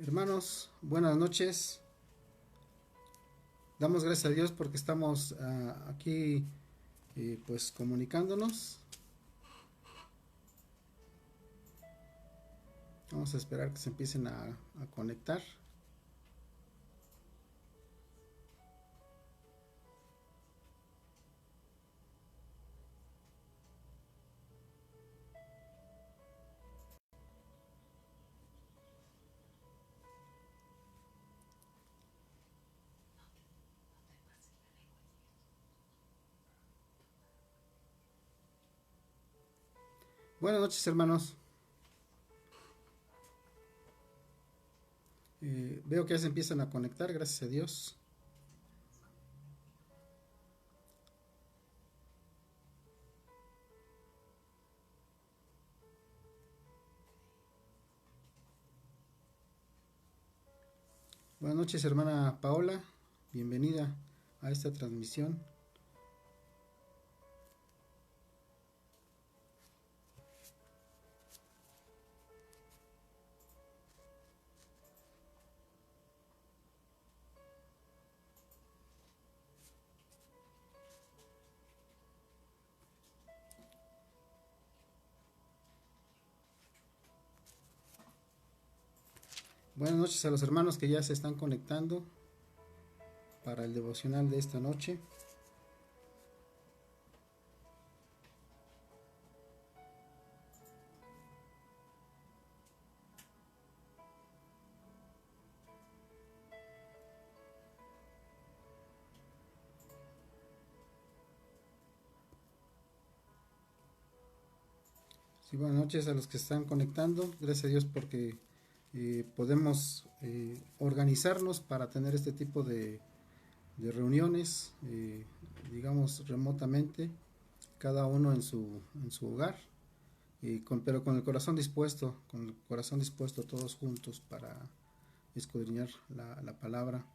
Hermanos, buenas noches. Damos gracias a Dios porque estamos aquí pues comunicándonos. Vamos a esperar que se empiecen a conectar. Buenas noches, hermanos. Veo que ya se empiezan a conectar, gracias a Dios. Buenas noches, hermana Paola. Bienvenida a esta transmisión. Buenas noches a los hermanos que ya se están conectando para el devocional de esta noche. Sí, buenas noches a los que están conectando. Gracias a Dios porque podemos organizarnos para tener este tipo de reuniones, digamos remotamente, cada uno en su hogar, pero con el corazón dispuesto todos juntos para escudriñar la palabra.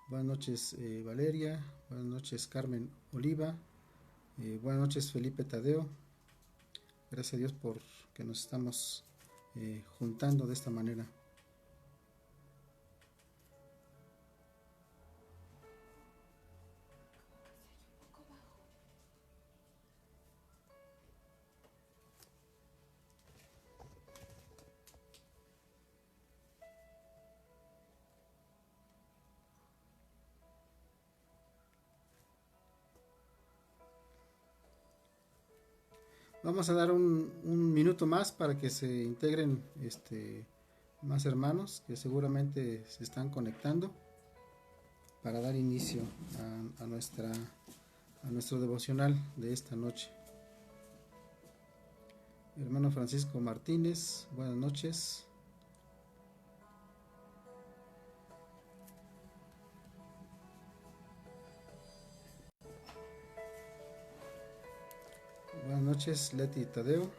Buenas noches Valeria, buenas noches Carmen Oliva, buenas noches Felipe Tadeo. Gracias a Dios por que nos estamos juntando de esta manera. Vamos a dar un minuto más para que se integren más hermanos que seguramente se están conectando para dar inicio a nuestro devocional de esta noche. Hermano Francisco Martínez, buenas noches. Buenas noches Leti Tadeo.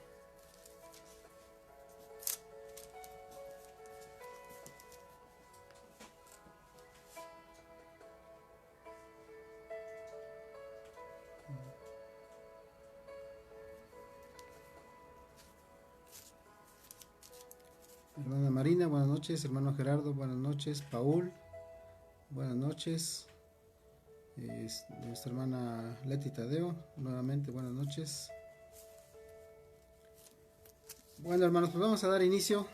Hermana Marina, buenas noches. Hermano Gerardo, buenas noches. Paul, buenas noches. Nuestra hermana Leti Tadeo, nuevamente buenas noches. Bueno, hermanos, pues vamos a dar inicio.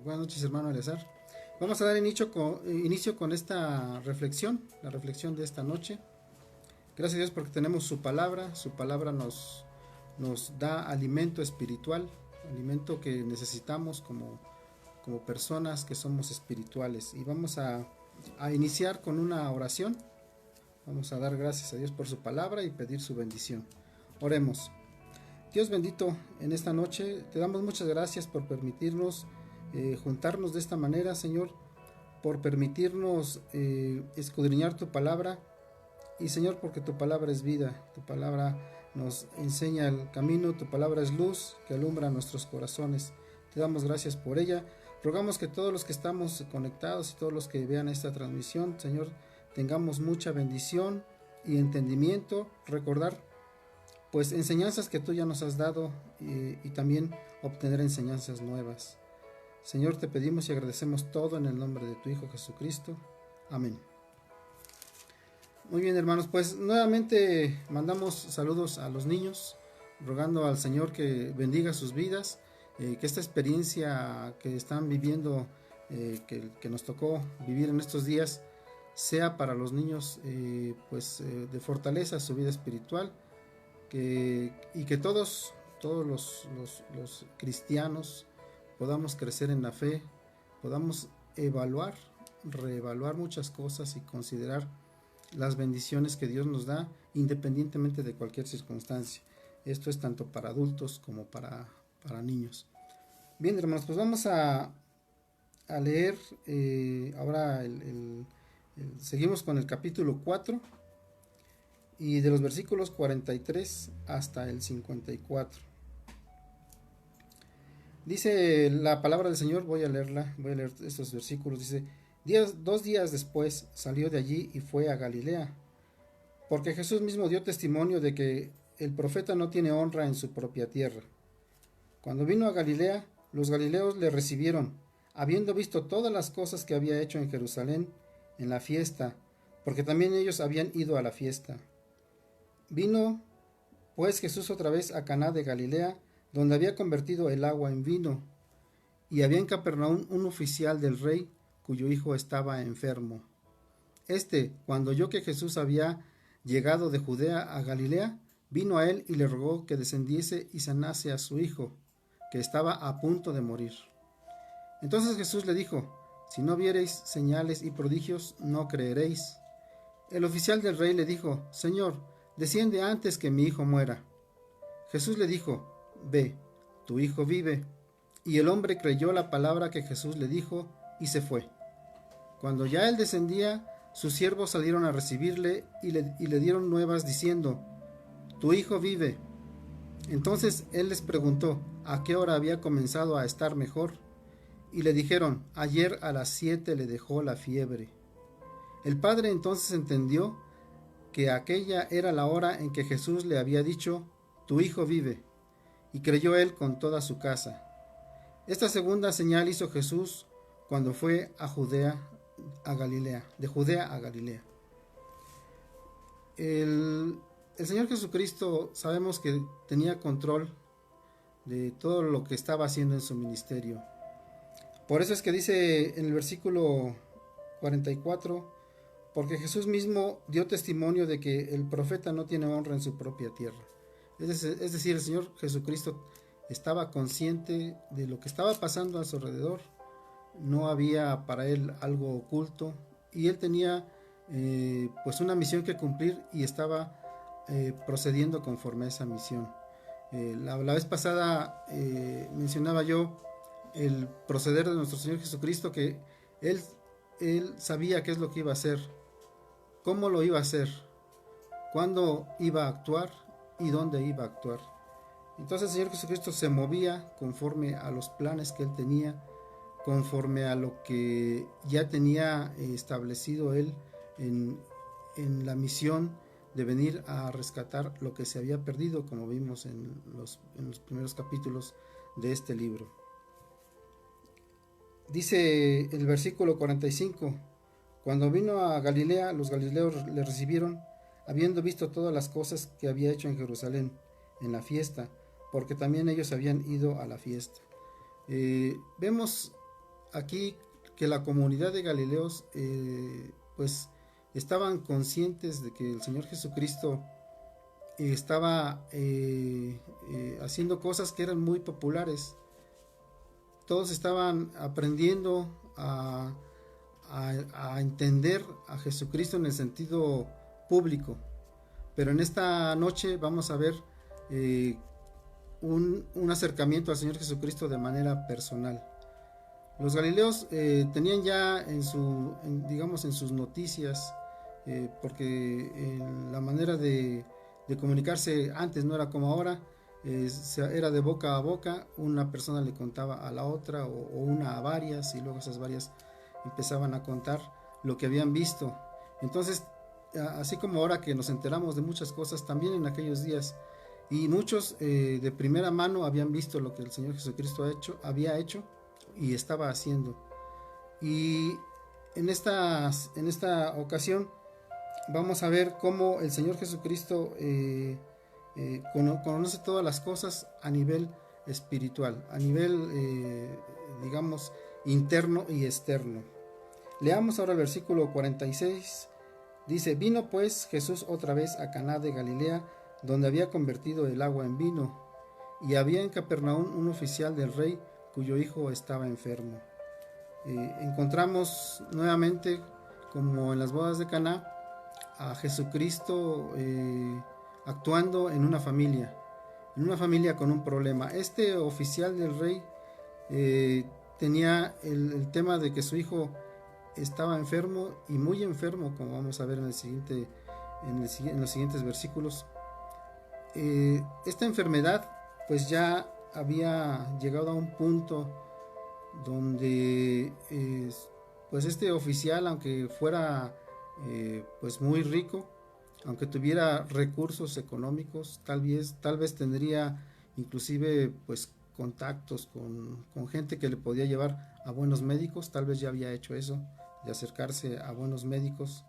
Buenas noches, hermano Eleazar. Vamos a dar inicio con esta reflexión, la reflexión de esta noche. Gracias a Dios porque tenemos su palabra nos da alimento espiritual, alimento que necesitamos como personas que somos espirituales. Y vamos a iniciar con una oración. Vamos a dar gracias a Dios por su palabra y pedir su bendición. Oremos. Dios bendito, en esta noche te damos muchas gracias por permitirnos juntarnos de esta manera, Señor, por permitirnos escudriñar tu palabra. Y Señor, porque tu palabra es vida, tu palabra nos enseña el camino, tu palabra es luz que alumbra nuestros corazones. Te damos gracias por ella. Rogamos que todos los que estamos conectados y todos los que vean esta transmisión, Señor, tengamos mucha bendición y entendimiento, recordar pues enseñanzas que tú ya nos has dado y también obtener enseñanzas nuevas. Señor, te pedimos y agradecemos todo en el nombre de tu Hijo Jesucristo. Amén. Muy bien, hermanos, pues nuevamente mandamos saludos a los niños, rogando al Señor que bendiga sus vidas, que esta experiencia que están viviendo, que nos tocó vivir en estos días, sea para los niños de fortaleza su vida espiritual, y que todos los cristianos podamos crecer en la fe, podamos reevaluar muchas cosas y considerar las bendiciones que Dios nos da independientemente de cualquier circunstancia. Esto es tanto para adultos como para niños. Bien, hermanos, pues vamos a leer ahora seguimos con el capítulo 4 y de los versículos 43 hasta el 54. Dice la palabra del Señor, voy a leer estos versículos. Dice: 2 días después salió de allí y fue a Galilea, porque Jesús mismo dio testimonio de que el profeta no tiene honra en su propia tierra. Cuando vino a Galilea, los galileos le recibieron, habiendo visto todas las cosas que había hecho en Jerusalén en la fiesta, porque también ellos habían ido a la fiesta. Vino pues Jesús otra vez a Caná de Galilea, donde había convertido el agua en vino, y había en Capernaum un oficial del rey, cuyo hijo estaba enfermo. Cuando oyó que Jesús había llegado de Judea a Galilea, vino a él y le rogó que descendiese y sanase a su hijo, que estaba a punto de morir. Entonces Jesús le dijo: si no viereis señales y prodigios, no creeréis. El oficial del rey le dijo: Señor, desciende antes que mi hijo muera. Jesús le dijo: ve, tu hijo vive. Y el hombre creyó la palabra que Jesús le dijo y se fue. Cuando ya él descendía, sus siervos salieron a recibirle y le dieron nuevas diciendo: tu hijo vive. Entonces él les preguntó a qué hora había comenzado a estar mejor, y le dijeron: ayer a las 7 le dejó la fiebre. El padre entonces entendió que aquella era la hora en que Jesús le había dicho: tu hijo vive, y creyó él con toda su casa. Esta segunda señal hizo Jesús cuando fue de Judea a Galilea. El Señor Jesucristo sabemos que tenía control de todo lo que estaba haciendo en su ministerio. Por eso es que dice en el versículo 44: porque Jesús mismo dio testimonio de que el profeta no tiene honra en su propia tierra. Es decir, el Señor Jesucristo estaba consciente de lo que estaba pasando a su alrededor. No había para él algo oculto, y él tenía pues una misión que cumplir, y estaba procediendo conforme a esa misión. La vez pasada mencionaba yo el proceder de nuestro Señor Jesucristo, que él sabía qué es lo que iba a hacer, cómo lo iba a hacer, cuándo iba a actuar y dónde iba a actuar. Entonces el Señor Jesucristo se movía conforme a los planes que él tenía, conforme a lo que ya tenía establecido él en la misión de venir a rescatar lo que se había perdido, como vimos en los primeros capítulos de este libro. Dice el versículo 45: cuando vino a Galilea, los galileos le recibieron, habiendo visto todas las cosas que había hecho en Jerusalén en la fiesta, porque también ellos habían ido a la fiesta. Vemos aquí que la comunidad de galileos pues estaban conscientes de que el Señor Jesucristo estaba haciendo cosas que eran muy populares. Todos estaban aprendiendo a entender a Jesucristo en el sentido público, pero en esta noche vamos a ver un acercamiento al Señor Jesucristo de manera personal. Los galileos tenían ya en sus noticias, porque la manera de comunicarse antes no era como ahora, era de boca a boca. Una persona le contaba a la otra, o una a varias, y luego esas varias empezaban a contar lo que habían visto. Entonces, así como ahora que nos enteramos de muchas cosas, también en aquellos días, y muchos de primera mano habían visto lo que el Señor Jesucristo había hecho, y estaba haciendo. Y en esta ocasión vamos a ver cómo el Señor Jesucristo conoce todas las cosas a nivel espiritual, a nivel, digamos, interno y externo. Leamos ahora el versículo 46. Dice: vino pues Jesús otra vez a Caná de Galilea, donde había convertido el agua en vino, y había en Capernaum un oficial del rey cuyo hijo estaba enfermo. Encontramos nuevamente, como en las bodas de Caná, a Jesucristo actuando en una familia con un problema. Este oficial del rey tenía el tema de que su hijo estaba enfermo, y muy enfermo, como vamos a ver en los siguientes versículos. Esta enfermedad pues ya había llegado a un punto donde pues este oficial, aunque fuera pues muy rico, aunque tuviera recursos económicos, tal vez tendría inclusive pues contactos con gente que le podía llevar a buenos médicos, tal vez ya había hecho eso, de acercarse a buenos médicos,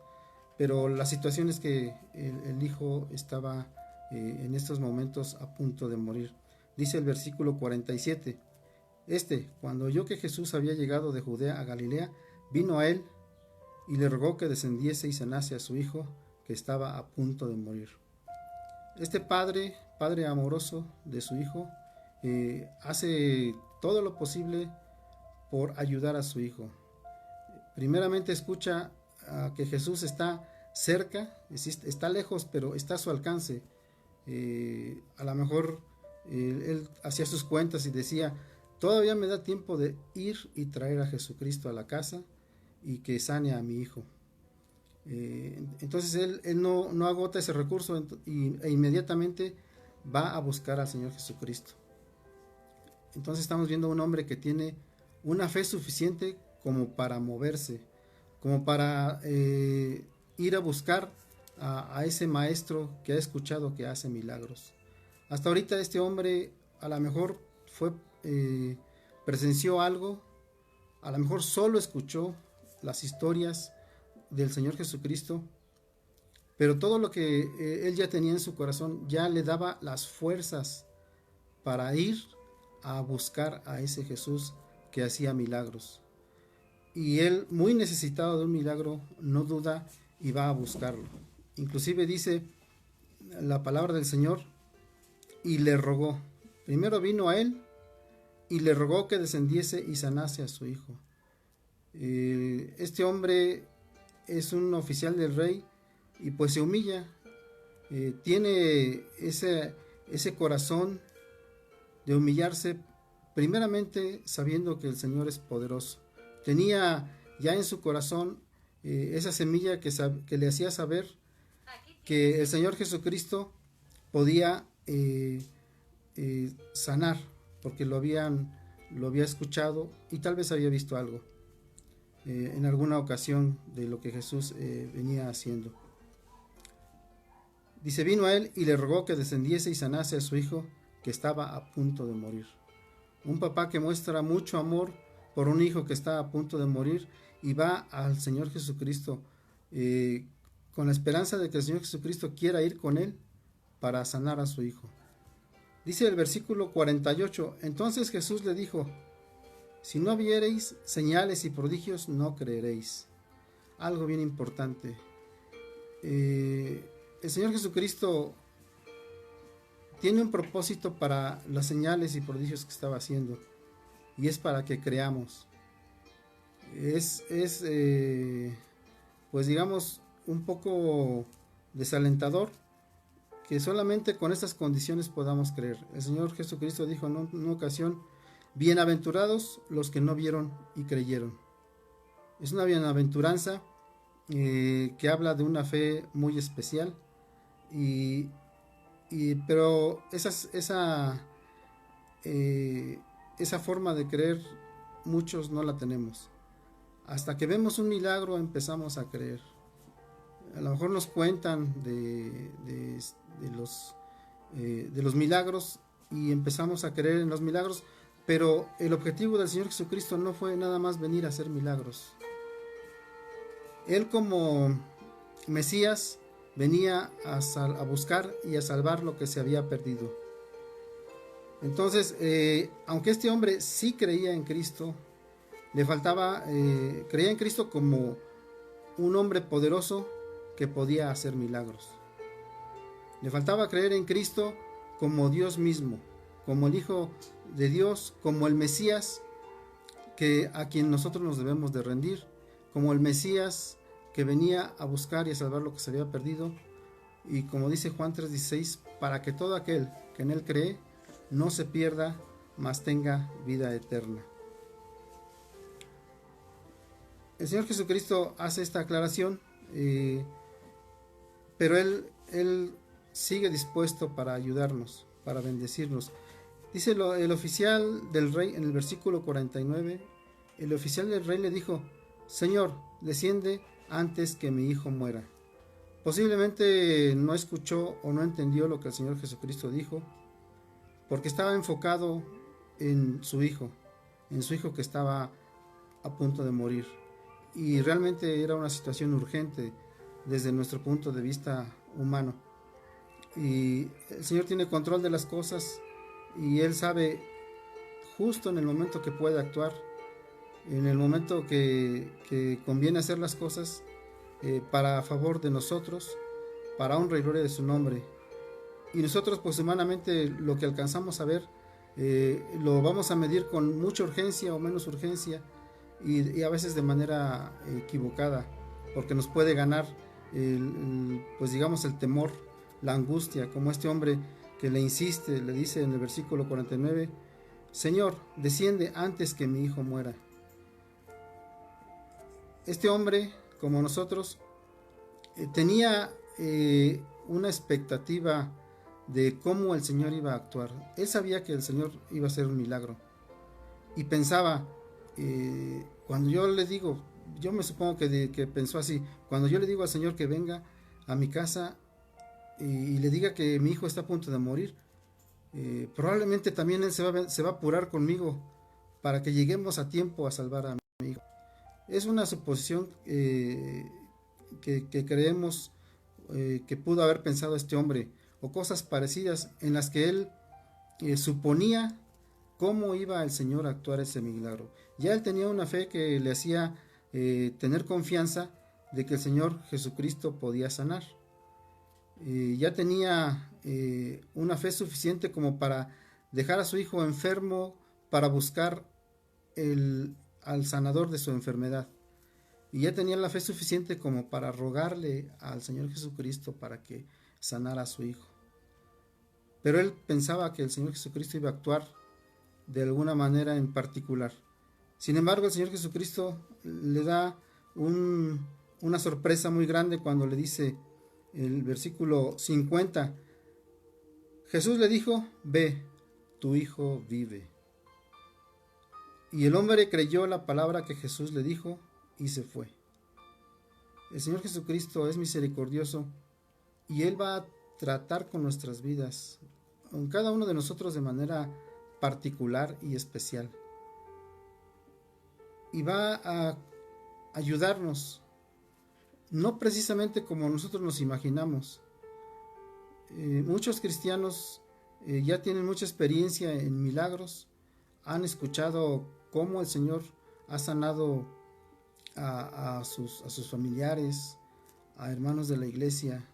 pero la situación es que el hijo estaba en estos momentos a punto de morir. Dice el versículo 47: cuando oyó que Jesús había llegado de Judea a Galilea, vino a él y le rogó que descendiese y sanase a su hijo, que estaba a punto de morir. Este padre amoroso de su hijo, hace todo lo posible por ayudar a su hijo. Primeramente escucha que Jesús está cerca, está lejos, pero está a su alcance. A lo mejor él hacía sus cuentas y decía: todavía me da tiempo de ir y traer a Jesucristo a la casa y que sane a mi hijo. Entonces él no agota ese recurso e inmediatamente va a buscar al Señor Jesucristo. Entonces estamos viendo a un hombre que tiene una fe suficiente como para moverse, como para ir a buscar a ese maestro que ha escuchado que hace milagros. Hasta ahorita este hombre a lo mejor presenció algo, a lo mejor solo escuchó las historias del Señor Jesucristo, pero todo lo que él ya tenía en su corazón ya le daba las fuerzas para ir a buscar a ese Jesús que hacía milagros. Y él, muy necesitado de un milagro, no duda y va a buscarlo. Inclusive dice la palabra del Señor: y le rogó. Primero vino a él y le rogó que descendiese y sanase a su hijo. Este hombre es un oficial del rey y pues se humilla. Tiene ese corazón de humillarse, primeramente sabiendo que el Señor es poderoso. Tenía ya en su corazón esa semilla que le hacía saber que el Señor Jesucristo podía sanar, porque lo había escuchado y tal vez había visto algo en alguna ocasión de lo que Jesús venía haciendo. Dice: vino a él y le rogó que descendiese y sanase a su hijo, que estaba a punto de morir. Un papá que muestra mucho amor por un hijo que está a punto de morir y va al Señor Jesucristo con la esperanza de que el Señor Jesucristo quiera ir con él para sanar a su hijo. Dice el versículo 48: entonces Jesús le dijo: si no viereis señales y prodigios, no creeréis. Algo bien importante. El Señor Jesucristo tiene un propósito para las señales y prodigios que estaba haciendo, y es para que creamos. Pues digamos, un poco desalentador que solamente con estas condiciones podamos creer. El Señor Jesucristo dijo en una ocasión: bienaventurados los que no vieron y creyeron. Es una bienaventuranza que habla de una fe muy especial, pero esa forma de creer muchos no la tenemos. Hasta que vemos un milagro empezamos a creer. A lo mejor nos cuentan de los milagros y empezamos a creer en los milagros, Pero el objetivo del Señor Jesucristo no fue nada más venir a hacer milagros. Él como Mesías venía a buscar y a salvar lo que se había perdido. Entonces, aunque este hombre sí creía en Cristo, le faltaba, creía en Cristo como un hombre poderoso que podía hacer milagros. Le faltaba creer en Cristo como Dios mismo, como el Hijo de Dios, como el Mesías a quien nosotros nos debemos de rendir, como el Mesías que venía a buscar y a salvar lo que se había perdido, y como dice Juan 3:16, para que todo aquel que en él cree no se pierda, mas tenga vida eterna. El Señor Jesucristo hace esta aclaración, pero Él sigue dispuesto para ayudarnos, para bendecirnos. Dice el oficial del rey en el versículo 49, el oficial del rey le dijo: Señor, desciende antes que mi hijo muera. Posiblemente no escuchó o no entendió lo que el Señor Jesucristo dijo, porque estaba enfocado en su hijo que estaba a punto de morir. Y realmente era una situación urgente desde nuestro punto de vista humano. Y el Señor tiene control de las cosas y Él sabe justo en el momento que puede actuar, en el momento que conviene hacer las cosas para favor de nosotros, para honra y gloria de su nombre. Y nosotros pues humanamente lo que alcanzamos a ver lo vamos a medir con mucha urgencia o menos urgencia, y a veces de manera equivocada, porque nos puede ganar pues digamos el temor, la angustia, como este hombre que le insiste, le dice en el versículo 49: Señor, desciende antes que mi hijo muera. Este hombre, como nosotros, tenía una expectativa de cómo el Señor iba a actuar. Él sabía que el Señor iba a hacer un milagro y pensaba, cuando yo le digo, yo me supongo que pensó así: cuando yo le digo al Señor que venga a mi casa y le diga que mi hijo está a punto de morir, probablemente también Él se va a apurar conmigo para que lleguemos a tiempo a salvar a mi hijo. Es una suposición que creemos que pudo haber pensado este hombre, o cosas parecidas en las que él suponía cómo iba el Señor a actuar ese milagro. Ya él tenía una fe que le hacía tener confianza de que el Señor Jesucristo podía sanar. Ya tenía una fe suficiente como para dejar a su hijo enfermo para buscar al sanador de su enfermedad. Y ya tenía la fe suficiente como para rogarle al Señor Jesucristo para que sanara a su hijo. Pero él pensaba que el Señor Jesucristo iba a actuar de alguna manera en particular. Sin embargo, el Señor Jesucristo le da una sorpresa muy grande cuando le dice el versículo 50: Jesús le dijo: ve, tu hijo vive. Y el hombre creyó la palabra que Jesús le dijo y se fue. El Señor Jesucristo es misericordioso y Él va a tratar con nuestras vidas, con cada uno de nosotros de manera particular y especial. Y va a ayudarnos, no precisamente como nosotros nos imaginamos. Muchos cristianos ya tienen mucha experiencia en milagros, han escuchado cómo el Señor ha sanado a sus familiares, a hermanos de la iglesia,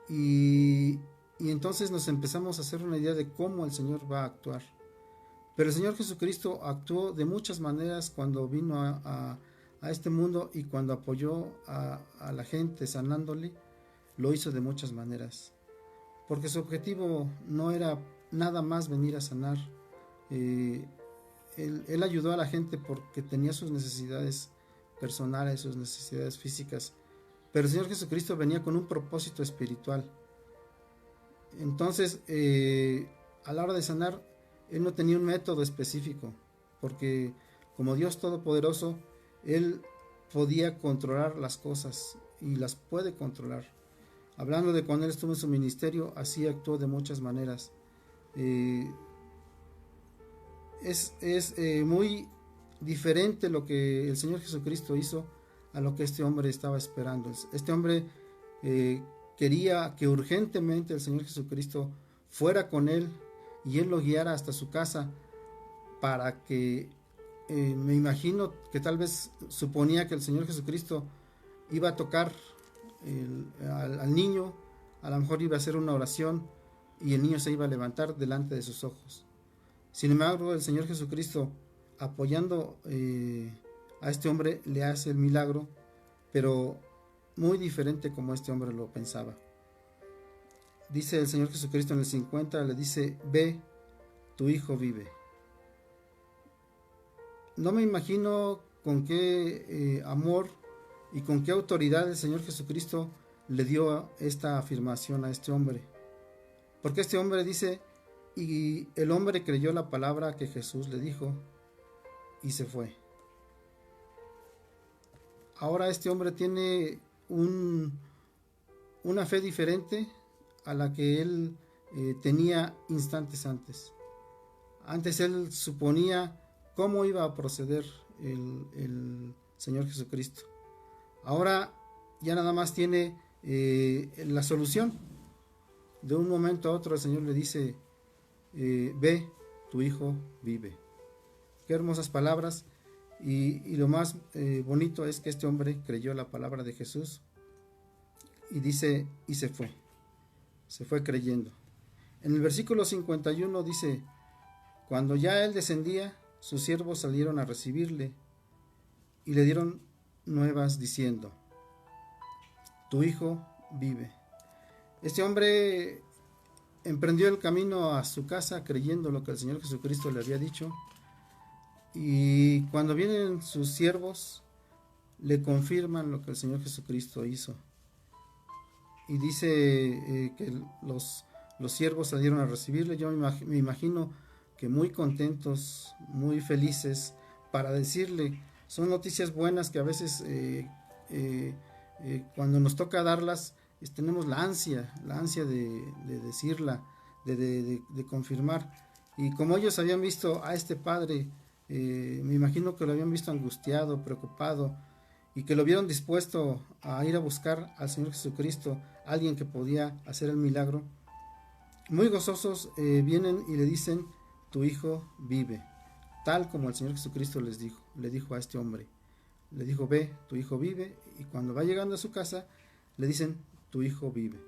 y entonces nos empezamos a hacer una idea de cómo el Señor va a actuar. Pero el Señor Jesucristo actuó de muchas maneras cuando vino a este mundo, y cuando apoyó a la gente sanándole, lo hizo de muchas maneras, porque su objetivo no era nada más venir a sanar. Él ayudó a la gente porque tenía sus necesidades personales, sus necesidades físicas, pero el Señor Jesucristo venía con un propósito espiritual. Entonces, a la hora de sanar, Él no tenía un método específico, porque como Dios Todopoderoso, Él podía controlar las cosas y las puede controlar. Hablando de cuando Él estuvo en su ministerio, así actuó de muchas maneras. es muy diferente lo que el Señor Jesucristo hizo a lo que este hombre estaba esperando. Este hombre quería que urgentemente el Señor Jesucristo fuera con él y él lo guiara hasta su casa para que, me imagino que tal vez suponía que el Señor Jesucristo iba a tocar al niño, a lo mejor iba a hacer una oración y el niño se iba a levantar delante de sus ojos. Sin embargo, el Señor Jesucristo, apoyando a este hombre, le hace el milagro, pero muy diferente como este hombre lo pensaba. Dice el Señor Jesucristo en el 50, le dice: ve, tu hijo vive. No me imagino con qué amor y con qué autoridad el Señor Jesucristo le dio esta afirmación a este hombre. Porque este hombre dice: y el hombre creyó la palabra que Jesús le dijo y se fue. Ahora este hombre tiene una fe diferente a la que él tenía instantes antes. Antes él suponía cómo iba a proceder el Señor Jesucristo. Ahora ya nada más tiene la solución. De un momento a otro el Señor le dice: ve, tu hijo vive. Qué hermosas palabras. Y lo más bonito es que este hombre creyó la palabra de Jesús y dice, y se fue creyendo. En el versículo 51 dice: cuando ya él descendía, sus siervos salieron a recibirle y le dieron nuevas diciendo: tu hijo vive. Este hombre emprendió el camino a su casa creyendo lo que el Señor Jesucristo le había dicho, y cuando vienen sus siervos le confirman lo que el Señor Jesucristo hizo. Y dice que los siervos salieron a recibirle. Yo me imagino que muy contentos, muy felices, para decirle. Son noticias buenas que a veces cuando nos toca darlas, tenemos la ansia de decirla, de confirmar. Y como ellos habían visto a este padre, me imagino que lo habían visto angustiado, preocupado, y que lo vieron dispuesto a ir a buscar al Señor Jesucristo, alguien que podía hacer el milagro. Muy gozosos vienen y le dicen: tu hijo vive, tal como el Señor Jesucristo le dijo a este hombre. Le dijo: ve, tu hijo vive. Y cuando va llegando a su casa le dicen: tu hijo vive.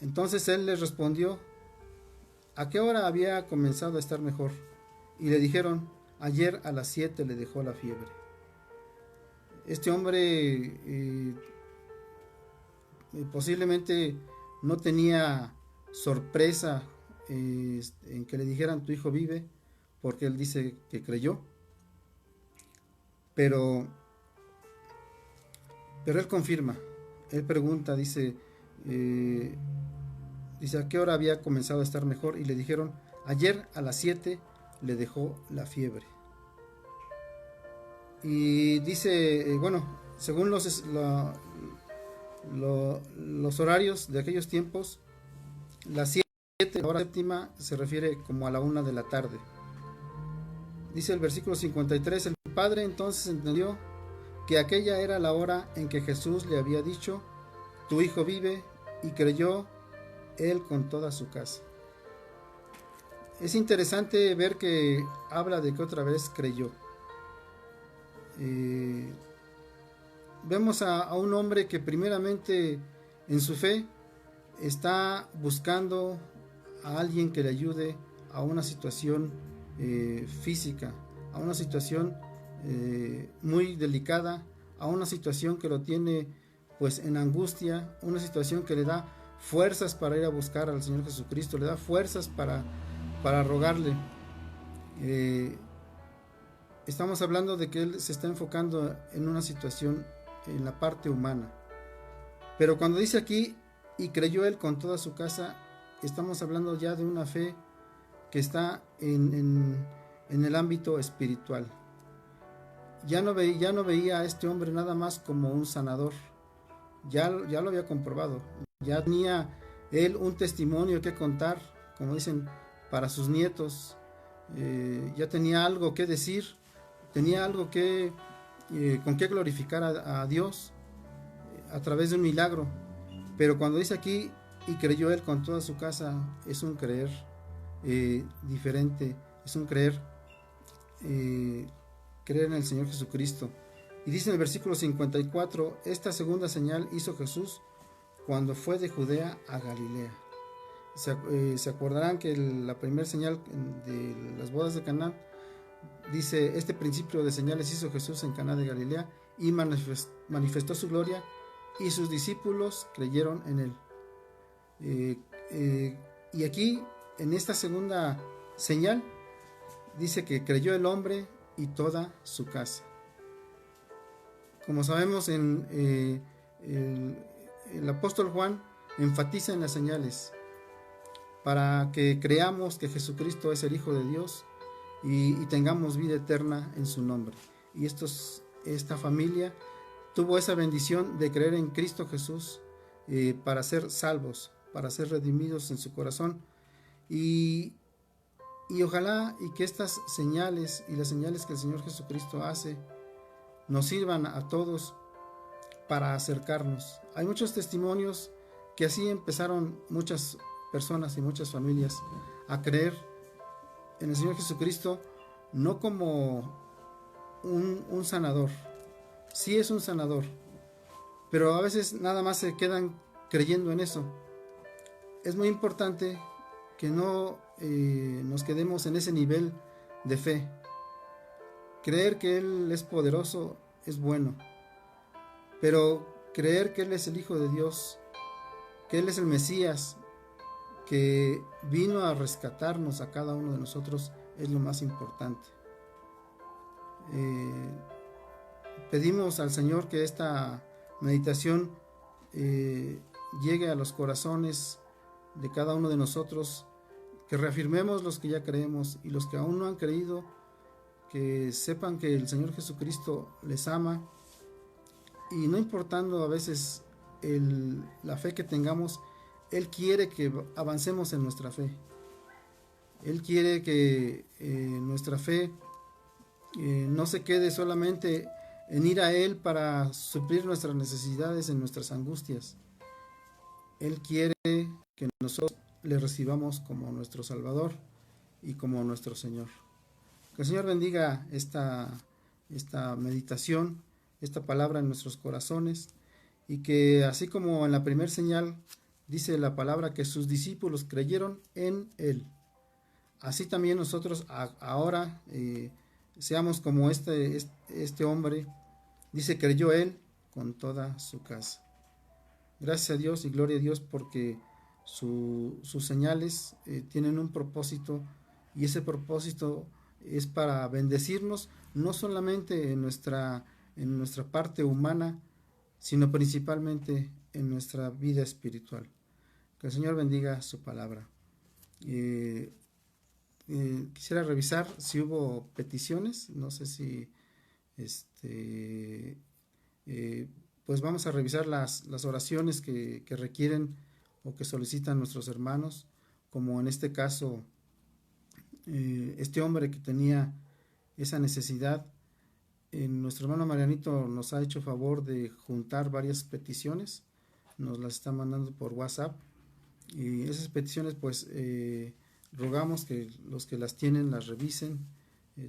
Entonces él les respondió: ¿a qué hora había comenzado a estar mejor? Y le dijeron: ayer a las 7 le dejó la fiebre. Este hombre posiblemente no tenía sorpresa en que le dijeran: tu hijo vive, porque él dice que creyó. Pero él confirma, él pregunta, dice, ¿a qué hora había comenzado a estar mejor? Y le dijeron: ayer a las 7 le dejó la fiebre. Y dice, bueno, según los horarios de aquellos tiempos, las 7, la hora séptima, se refiere como a la 1 de la tarde. Dice el versículo 53, el padre entonces entendió que aquella era la hora en que Jesús le había dicho: tu hijo vive, y creyó él con toda su casa. Es interesante ver que habla de que otra vez creyó. Vemos a un hombre que primeramente en su fe está buscando a alguien que le ayude a una situación física, a una situación muy delicada, a una situación que lo tiene pues en angustia, una situación que le da fuerzas para ir a buscar al Señor Jesucristo, le da fuerzas para rogarle. Estamos hablando de que él se está enfocando en una situación en la parte humana. Pero cuando dice aquí: y creyó él con toda su casa, estamos hablando ya de una fe que está en el ámbito espiritual. Ya no veía a este hombre nada más como un sanador. Ya lo había comprobado. Ya tenía él un testimonio que contar, como dicen, para sus nietos. ya tenía algo que decir, tenía algo que con qué glorificar a Dios a través de un milagro. Pero cuando dice aquí, y creyó él con toda su casa, es un creer diferente, es un creer en el Señor Jesucristo. Y dice en el versículo 54, esta segunda señal hizo Jesús cuando fue de Judea a Galilea. Se acordarán que la primera señal de las bodas de Caná dice, este principio de señales hizo Jesús en Caná de Galilea y manifestó su gloria y sus discípulos creyeron en él. Y aquí, en esta segunda señal, dice que creyó el hombre y toda su casa. Como sabemos, el apóstol Juan enfatiza en las señales para que creamos que Jesucristo es el Hijo de Dios y tengamos vida eterna en su nombre. Y esta familia tuvo esa bendición de creer en Cristo Jesús para ser salvos, para ser redimidos en su corazón. Y ojalá y que estas señales y las señales que el Señor Jesucristo hace nos sirvan a todos para acercarnos. Hay muchos testimonios que así empezaron muchas personas y muchas familias a creer en el Señor Jesucristo, no como un sanador. Sí es un sanador, pero a veces nada más se quedan creyendo en eso. Es muy importante que no nos quedemos en ese nivel de fe. Creer que Él es poderoso es bueno, pero creer que Él es el Hijo de Dios, que Él es el Mesías, que vino a rescatarnos a cada uno de nosotros, es lo más importante. Pedimos al Señor que esta meditación llegue a los corazones de cada uno de nosotros, que reafirmemos los que ya creemos y los que aún no han creído, que sepan que el Señor Jesucristo les ama, y no importando a veces la fe que tengamos, Él quiere que avancemos en nuestra fe. Él quiere que nuestra fe no se quede solamente en ir a Él para suplir nuestras necesidades, en nuestras angustias. Él quiere que nosotros le recibamos como nuestro Salvador y como nuestro Señor. Que el Señor bendiga esta meditación, esta palabra en nuestros corazones, y que así como en la primera señal dice la palabra que sus discípulos creyeron en Él, así también nosotros ahora seamos como este hombre. Dice, creyó Él con toda su casa. Gracias a Dios y gloria a Dios porque sus señales tienen un propósito, y ese propósito es para bendecirnos, no solamente en nuestra parte humana, sino principalmente en nuestra vida espiritual. Que el Señor bendiga su palabra. Quisiera revisar si hubo peticiones, no sé si pues vamos a revisar las oraciones que requieren o que solicitan nuestros hermanos, como en este caso este hombre que tenía esa necesidad. Nuestro hermano Marianito nos ha hecho favor de juntar varias peticiones, nos las está mandando por WhatsApp, y esas peticiones pues rogamos que los que las tienen las revisen.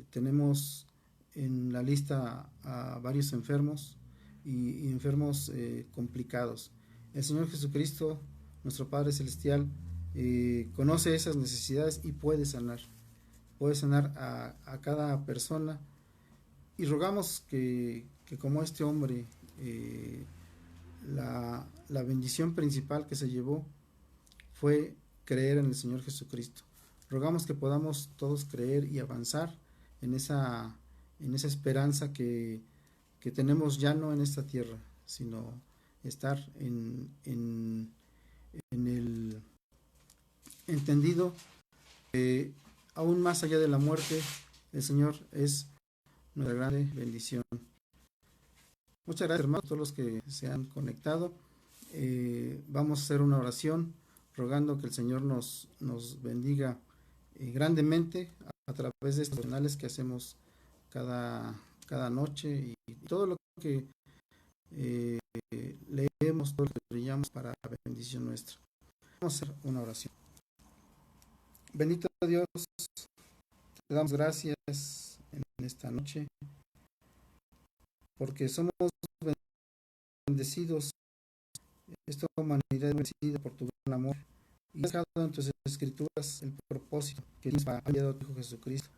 Tenemos en la lista a varios enfermos y enfermos complicados. El Señor Jesucristo, nuestro Padre Celestial, conoce esas necesidades y puede sanar a cada persona, y rogamos que como este hombre, la bendición principal que se llevó fue creer en el Señor Jesucristo. Rogamos que podamos todos creer y avanzar en esa esperanza que tenemos, ya no en esta tierra, sino estar en el entendido que aún más allá de la muerte, el Señor es nuestra grande bendición. Muchas gracias, hermanos, a todos los que se han conectado. Vamos a hacer una oración rogando que el Señor nos bendiga grandemente a través de estos canales que hacemos cada noche y todo lo que eh, leemos, todo lo que brillamos para bendición nuestra. Vamos a hacer una oración. Bendito Dios, te damos gracias en esta noche porque somos bendecidos, esta humanidad es bendecida por tu gran amor y has dejado en tus escrituras el propósito que tienes para tu Hijo Jesucristo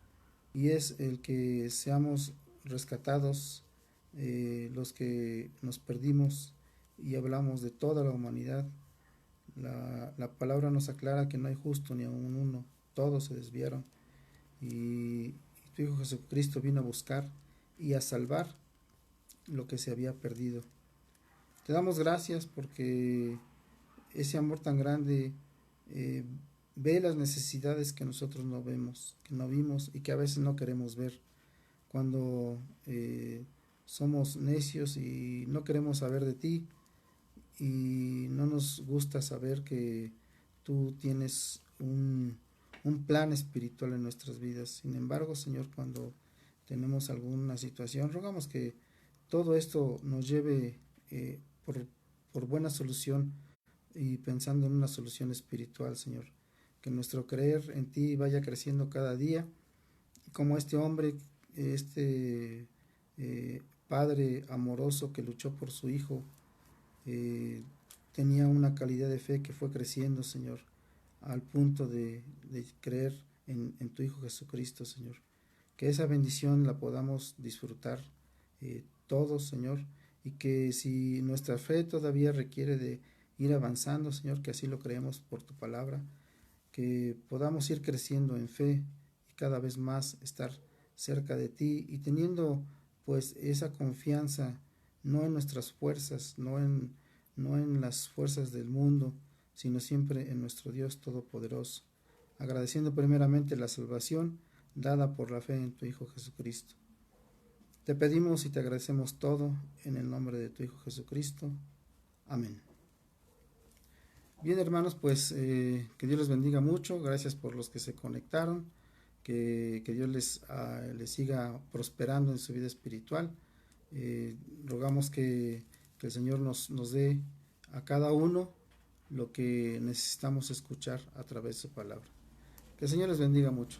y es el que seamos rescatados, los que nos perdimos y hablamos de toda la humanidad. La palabra nos aclara que no hay justo ni aun uno, todos se desviaron y tu Hijo Jesucristo vino a buscar y a salvar lo que se había perdido. Te damos gracias porque ese amor tan grande eh, ve las necesidades que nosotros no vemos, que no vimos y que a veces no queremos ver. Cuando somos necios y no queremos saber de ti y no nos gusta saber que tú tienes un plan espiritual en nuestras vidas. Sin embargo, Señor, cuando tenemos alguna situación, rogamos que todo esto nos lleve por buena solución y pensando en una solución espiritual, Señor. Que nuestro creer en ti vaya creciendo cada día, como este hombre, este padre amoroso que luchó por su hijo, eh, tenía una calidad de fe que fue creciendo, Señor, al punto de creer en tu Hijo Jesucristo, Señor. Que esa bendición la podamos disfrutar todos, Señor, y que si nuestra fe todavía requiere de ir avanzando, Señor, que así lo creemos por tu palabra, que podamos ir creciendo en fe y cada vez más estar cerca de ti y teniendo pues esa confianza no en nuestras fuerzas, no en las fuerzas del mundo, sino siempre en nuestro Dios Todopoderoso, agradeciendo primeramente la salvación dada por la fe en tu Hijo Jesucristo. Te pedimos y te agradecemos todo en el nombre de tu Hijo Jesucristo. Amén. Bien, hermanos, pues que Dios les bendiga mucho. Gracias por los que se conectaron. Que Dios les siga prosperando en su vida espiritual. Rogamos que el Señor nos dé a cada uno lo que necesitamos escuchar a través de su palabra. Que el Señor les bendiga mucho.